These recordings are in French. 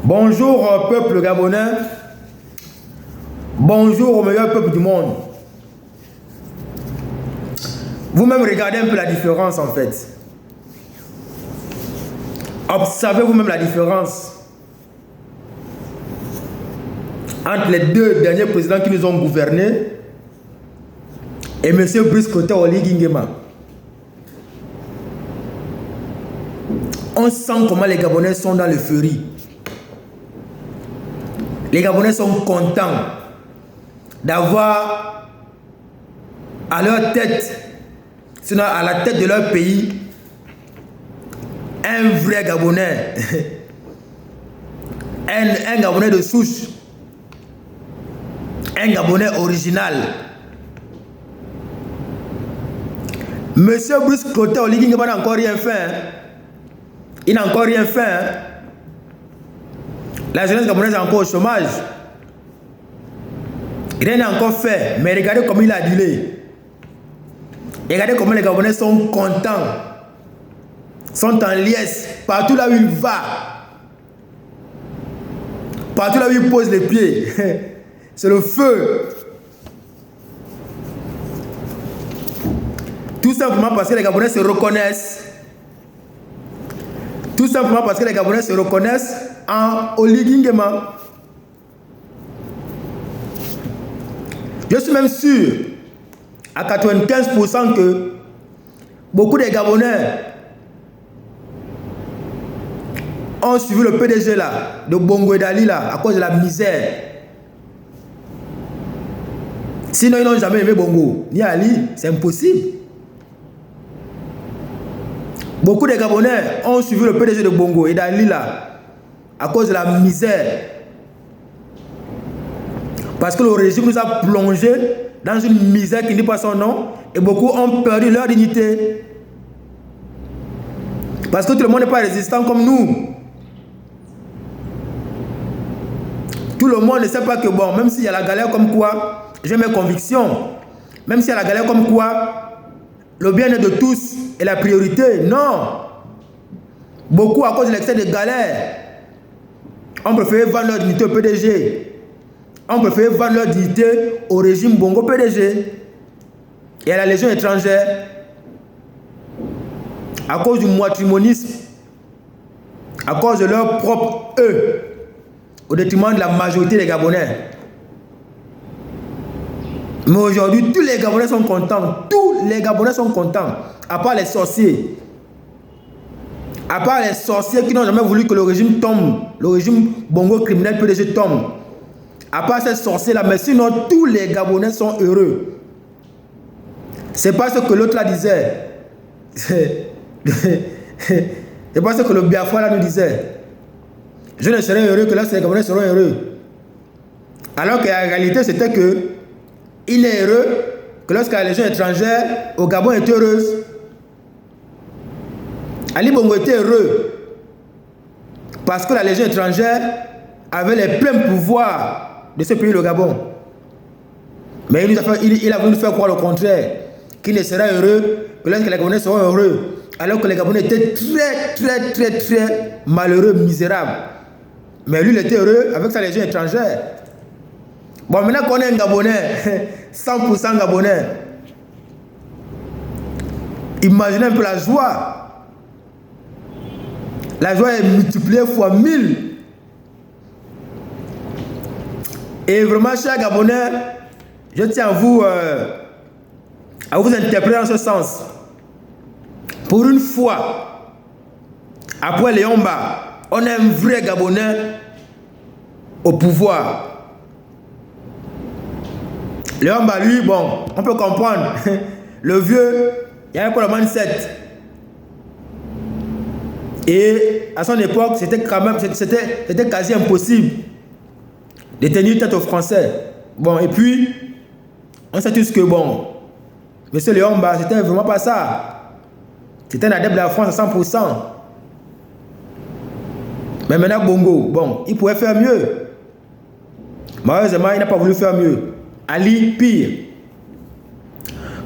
Bonjour peuple gabonais, bonjour au meilleur peuple du monde. Vous-même regardez un peu la différence en fait. Observez vous-même la différence entre les deux derniers présidents qui nous ont gouvernés et M. Brice Clotaire Oligui Nguema. On sent comment les Gabonais sont dans l'euphorie. Les Gabonais sont contents d'avoir à leur tête, sinon à la tête de leur pays, un vrai Gabonais, un Gabonais de souche, un Gabonais original. Monsieur Brice Clotaire Oligui Nguema n'a encore rien fait. Hein. Il n'a encore rien fait. Hein. La jeunesse gabonaise est encore au chômage. Rien n'a encore fait. Mais regardez comment il a dealé. Regardez comment les Gabonais sont contents. Sont en liesse. Partout là où il va. Partout là où il pose les pieds. C'est le feu. Tout simplement parce que les Gabonais se reconnaissent. Tout simplement parce que les Gabonais se reconnaissent en Oligui Nguema. Je suis même sûr à 95% que beaucoup des Gabonais ont suivi le PDG là, de Bongo et Dali là, à cause de la misère. Sinon ils n'ont jamais aimé Bongo ni Ali, c'est impossible. Beaucoup de Gabonais ont suivi le PDG de Bongo et d'Ali là à cause de la misère. Parce que le régime nous a plongé dans une misère qui n'est pas son nom et beaucoup ont perdu leur dignité. Parce que tout le monde n'est pas résistant comme nous. Tout le monde ne sait pas que bon, même s'il y a la galère comme quoi, j'ai mes convictions, même s'il y a la galère comme quoi, le bien-être de tous est la priorité. Non. Beaucoup, à cause de l'excès de galère, ont préféré vendre leur dignité au PDG. Ont préféré vendre leur dignité au régime Bongo PDG et à la Légion étrangère. À cause du moitrimonisme, à cause de leur propre eux, au détriment de la majorité des Gabonais. Mais aujourd'hui, tous les Gabonais sont contents. Tous les Gabonais sont contents. À part les sorciers. À part les sorciers qui n'ont jamais voulu que le régime tombe. Le régime Bongo criminel PDG tombe. À part ces sorciers-là. Mais sinon, tous les Gabonais sont heureux. C'est pas ce que l'autre là disait. C'est pas ce que le Biafra là nous disait. Je ne serai heureux que lorsque les Gabonais seront heureux. Alors qu'en réalité, c'était que il n'est heureux que lorsque la Légion étrangère au Gabon est heureuse. Ali Bongo était heureux parce que la Légion étrangère avait les pleins pouvoirs de ce pays, le Gabon. Mais il a voulu faire croire le contraire, qu'il ne sera heureux que lorsque les Gabonais seront heureux, alors que les Gabonais étaient très malheureux, misérables. Mais lui, il était heureux avec sa Légion étrangère. Bon, maintenant qu'on est un Gabonais, 100% Gabonais, imaginez un peu la joie. La joie est multipliée fois 1000. Et vraiment, chers Gabonais, je tiens à vous interpréter en ce sens. Pour une fois, après Léomba, on a un vrai Gabonais au pouvoir. Léomba, lui, bon, on peut comprendre. Le vieux, il y avait pas le mindset. Et à son époque, c'était quand même, c'était quasi impossible de tenir tête aux Français. Bon, et puis, on sait tous que bon, monsieur Léomba, c'était vraiment pas ça. C'était un adepte de la France à 100%. Mais maintenant, Bongo, bon, il pouvait faire mieux. Malheureusement, il n'a pas voulu faire mieux. Ali, pire.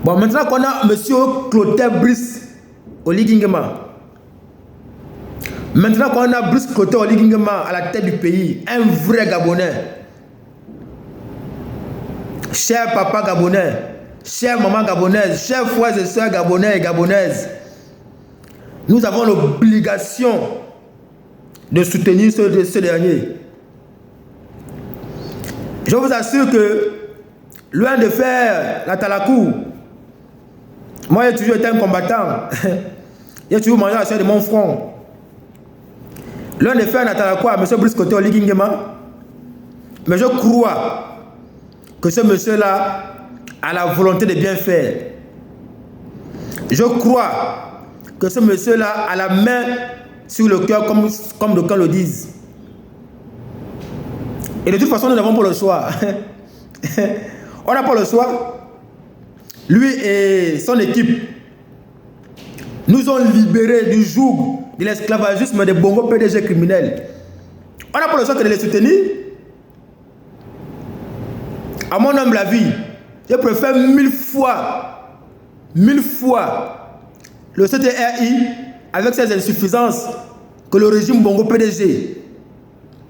Bon, maintenant qu'on a monsieur Clotaire Brice Oligui Nguema, Maintenant qu'on a Brice Clotaire Oligui Nguema à la tête du pays, un vrai Gabonais, cher papa gabonais, chère maman gabonaise, chers frères et sœurs gabonais et gabonaises, nous avons l'obligation de soutenir ce dernier. Je vous assure que, loin de faire la talakou, moi j'ai toujours été un combattant, j'ai toujours mangé la chair de mon front. Loin de faire la talakou à M. Brice Clotaire Oligui Nguema, mais je crois que ce monsieur-là a la volonté de bien faire. Je crois que ce monsieur-là a la main sur le cœur, comme d'aucuns le disent. Et de toute façon, nous n'avons pas le choix. On n'a pas le choix. Lui et son équipe nous ont libérés du joug de l'esclavagisme des Bongo PDG criminels. On n'a pas le choix que de les soutenir. À mon humble avis, je préfère mille fois le CTRI avec ses insuffisances que le régime Bongo PDG.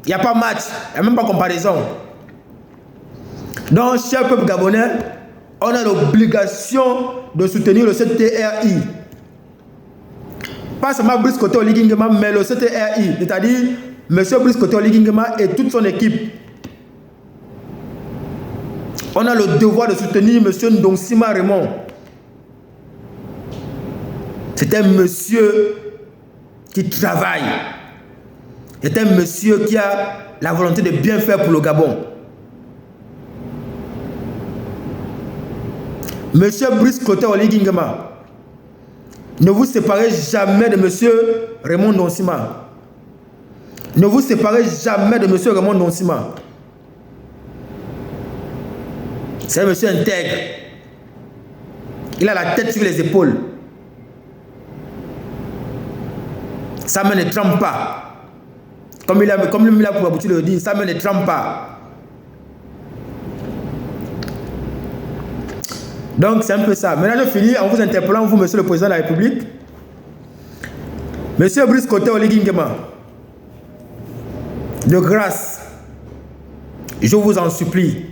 Il n'y a pas match, il n'y a même pas comparaison. Donc, cher peuple gabonais, on a l'obligation de soutenir le CTRI. Pas seulement Brice Clotaire Oligui Nguema, mais le CTRI, c'est-à-dire M. Brice Clotaire Oligui Nguema et toute son équipe. On a le devoir de soutenir M. Ndonsima Raymond. C'est un monsieur qui travaille. C'est un monsieur qui a la volonté de bien faire pour le Gabon. Monsieur Brice Clotaire Oligui Nguema, ne vous séparez jamais de monsieur Raymond Ndonsima. Ne vous séparez jamais de monsieur Raymond Ndonsima. C'est un monsieur intègre. Il a la tête sur les épaules. Sa main ne trempe pas. Comme il a pour aboutir le dire, sa main ne trempe pas. Donc c'est un peu ça. Maintenant je finis en vous interpellant, vous, monsieur le président de la République. Monsieur Brice Clotaire Oligui Nguema, de grâce, je vous en supplie,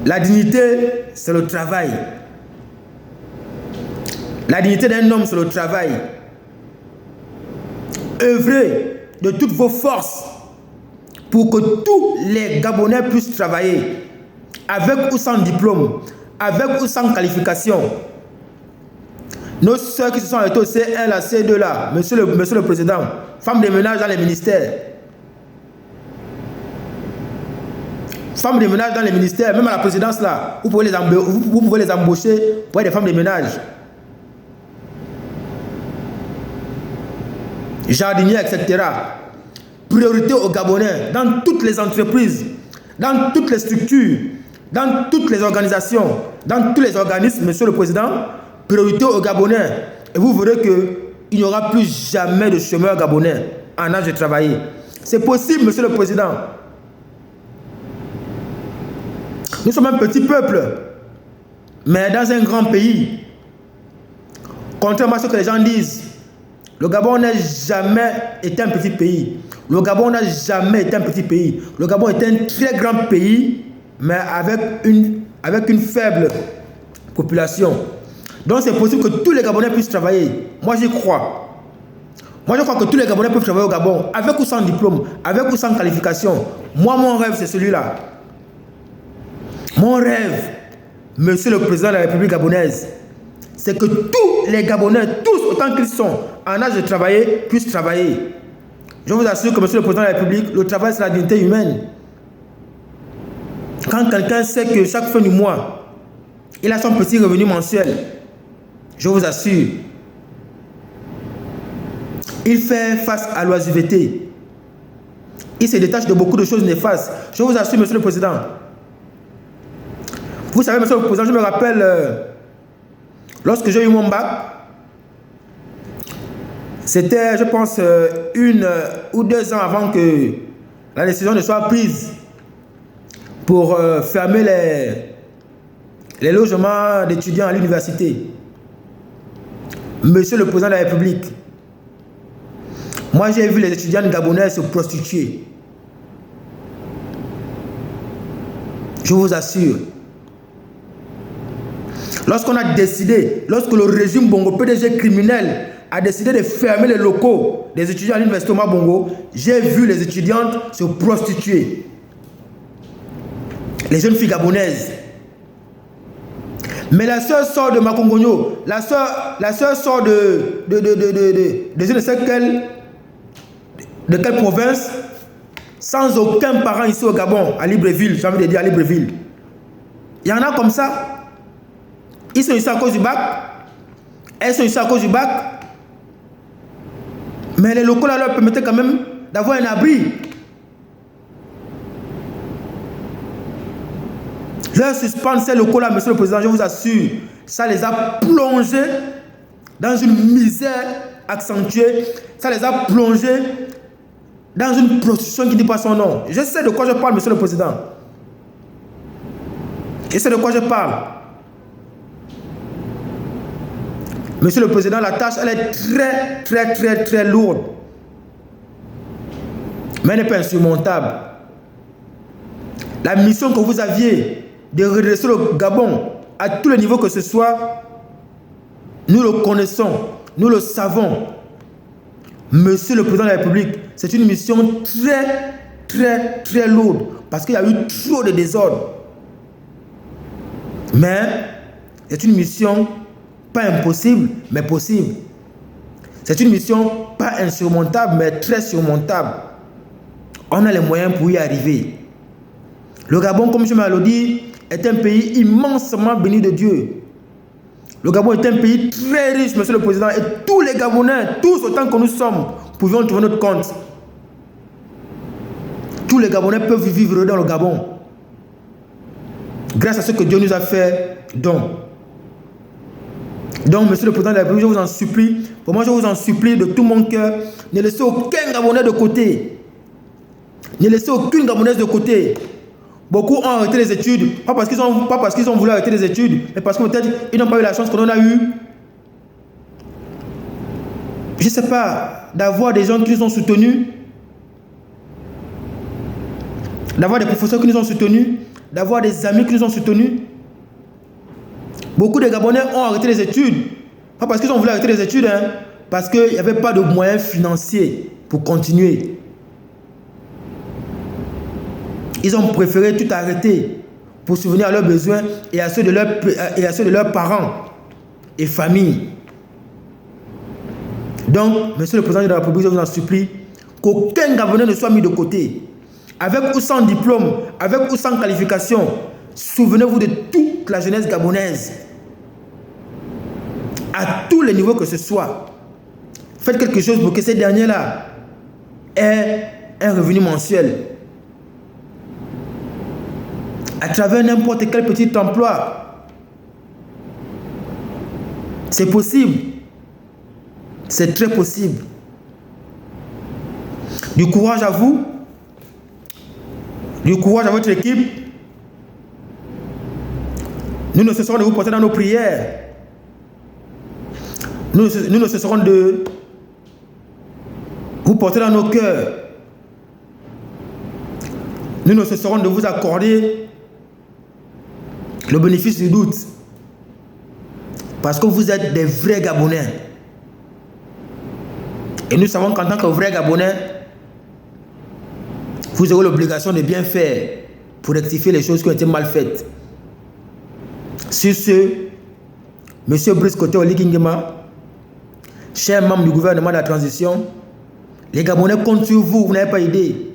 la dignité, c'est le travail. La dignité d'un homme, c'est le travail. Œuvrez de toutes vos forces pour que tous les Gabonais puissent travailler, avec ou sans diplôme, avec ou sans qualification. Nos soeurs qui se sont arrêtées au C1, la C2 là, monsieur le président, femmes de ménage dans les ministères. Femmes de ménage dans les ministères, même à la présidence là, vous pouvez les embaucher pour être des femmes de ménage. Jardiniers, etc. Priorité aux Gabonais, dans toutes les entreprises, dans toutes les structures, dans toutes les organisations, dans tous les organismes, monsieur le président, priorité aux Gabonais. Et vous verrez qu'il n'y aura plus jamais de chômeurs gabonais en âge de travailler. C'est possible, monsieur le président. Nous sommes un petit peuple, mais dans un grand pays. Contrairement à ce que les gens disent, le Gabon n'a jamais été un petit pays. Le Gabon n'a jamais été un petit pays. Le Gabon est un très grand pays, mais avec une faible population. Donc c'est possible que tous les Gabonais puissent travailler. Moi j'y crois. Moi je crois que tous les Gabonais peuvent travailler au Gabon, avec ou sans diplôme, avec ou sans qualification. Moi mon rêve c'est celui-là. Mon rêve, monsieur le président de la République gabonaise, c'est que tous les Gabonais, tous autant qu'ils sont en âge de travailler, puissent travailler. Je vous assure que monsieur le président de la République, le travail c'est la dignité humaine. Quand quelqu'un sait que chaque fin du mois, il a son petit revenu mensuel, je vous assure, il fait face à l'oisiveté. Il se détache de beaucoup de choses néfastes. Je vous assure, monsieur le président. Vous savez, monsieur le président, je me rappelle, lorsque j'ai eu mon bac, c'était, je pense, 1 ou 2 ans avant que la décision ne soit prise pour fermer les logements d'étudiants à l'université. Monsieur le Président de la République, moi j'ai vu les étudiants gabonais se prostituer. Je vous assure. Lorsqu'on a décidé, lorsque le régime Bongo PDG criminel a décidé de fermer les locaux des étudiants à l'université Omar Bongo, j'ai vu les étudiantes se prostituer. Les jeunes filles gabonaises. Mais la sœur sort de Makongogno, la sœur sort de je ne sais de quelle province, sans aucun parent ici au Gabon, à Libreville, j'ai envie de dire à Libreville. Il y en a comme ça. Ils sont ici à cause du bac. Elles sont ici à cause du bac. Mais les locaux là leur permettaient quand même d'avoir un abri. Leur suspendre ces locaux là, monsieur le Président, je vous assure, ça les a plongés dans une misère accentuée. Ça les a plongés dans une prostitution qui ne dit pas son nom. Je sais de quoi je parle, monsieur le Président. Je sais de quoi je parle. Monsieur le Président, la tâche, elle est très lourde. Mais elle n'est pas insurmontable. La mission que vous aviez de redresser le Gabon à tous les niveaux que ce soit, nous le connaissons, nous le savons. Monsieur le Président de la République, c'est une mission très lourde parce qu'il y a eu trop de désordre. Mais c'est une mission pas impossible, mais possible. C'est une mission pas insurmontable, mais très surmontable. On a les moyens pour y arriver. Le Gabon, comme je m'ai dit, est un pays immensement béni de Dieu. Le Gabon est un pays très riche, monsieur le Président, et tous les Gabonais, tous autant que nous sommes, pouvions trouver notre compte. Tous les Gabonais peuvent vivre dans le Gabon, grâce à ce que Dieu nous a fait don. Donc, monsieur le Président de la République, je vous en supplie, pour moi je vous en supplie de tout mon cœur, ne laissez aucun Gabonais de côté. Ne laissez aucune Gabonaise de côté. Beaucoup ont arrêté les études, pas parce qu'ils ont voulu arrêter les études, mais parce que peut-être ils n'ont pas eu la chance qu'on a eu. Je ne sais pas, d'avoir des gens qui nous ont soutenus, d'avoir des professeurs qui nous ont soutenus, d'avoir des amis qui nous ont soutenus. Beaucoup de Gabonais ont arrêté les études, pas parce qu'ils ont voulu arrêter les études, parce qu'il n'y avait pas de moyens financiers pour continuer. Ils ont préféré tout arrêter pour subvenir à leurs besoins et à ceux de leurs parents et familles. Donc, monsieur le Président de la République, je vous en supplie, qu'aucun Gabonais ne soit mis de côté. Avec ou sans diplôme, avec ou sans qualification, souvenez-vous de toute la jeunesse gabonaise. À tous les niveaux que ce soit. Faites quelque chose pour que ces derniers-là aient un revenu mensuel. À travers n'importe quel petit emploi. C'est possible. C'est très possible. Du courage à vous. Du courage à votre équipe. Nous ne cesserons de vous porter dans nos prières. Nous ne cesserons de vous porter dans nos cœurs. Nous ne cesserons de vous accorder le bénéfice du doute. Parce que vous êtes des vrais Gabonais. Et nous savons qu'en tant que vrais Gabonais, vous aurez l'obligation de bien faire pour rectifier les choses qui ont été mal faites. Sur ce, M. Brice Koté Oligingema, cher membre du gouvernement de la transition, les Gabonais comptent sur vous, vous n'avez pas idée.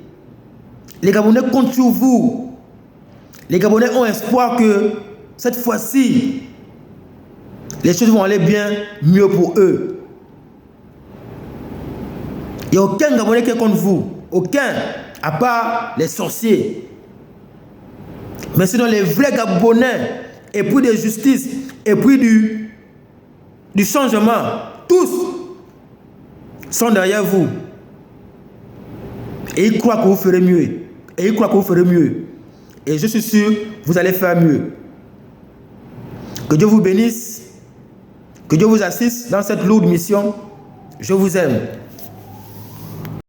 Les Gabonais comptent sur vous. Les Gabonais ont espoir que cette fois-ci, les choses vont aller bien mieux pour eux. Il n'y a aucun Gabonais qui est contre vous. Aucun, à part les sorciers. Mais sinon, les vrais Gabonais, épris de justice, épris du changement, tous sont derrière vous. Et ils croient que vous ferez mieux. Et ils croient que vous ferez mieux. Et je suis sûr, vous allez faire mieux. Que Dieu vous bénisse. Que Dieu vous assiste dans cette lourde mission. Je vous aime.